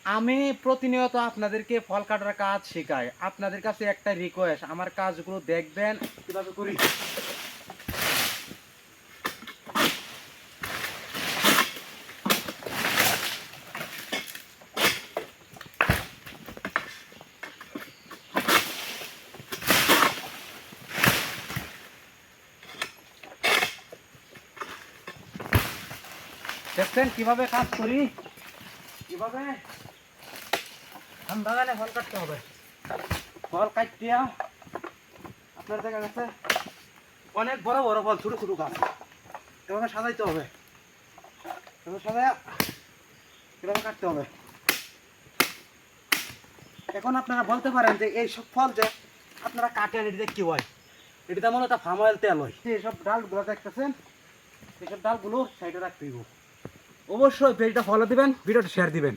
আমি প্রতিনিয়ত আপনাদেরকে ফল কাটার কাজ শেখাই। আপনাদের কাছে একটা রিকোয়েস্ট, আমার কাজগুলো দেখবেন কিভাবে করি। দেখছেন কিভাবে কাজ করি, কিভাবে বাগানে ফল কাটতে হবে। ফল কাটিয়া আপনার দেখা গেছে অনেক বড় বড় ফল, ছোট ছোট গাছ এভাবে সাজাইতে হবে। এভাবে সাজায় এভাবে কাটতে হবে। এখন আপনারা বলতে পারেন যে এই সব ফল যে আপনারা কাটেন এটিতে কি হয়? এটিতে মূলত ফার্ম অয়েল তেল হয়। এইসব ডালগুলো দেখতেছেন, এইসব ডালগুলো সাইডে রাখতে দিব। অবশ্যই পেজটা ফলো দিবেন, ভিডিওটা শেয়ার দিবেন।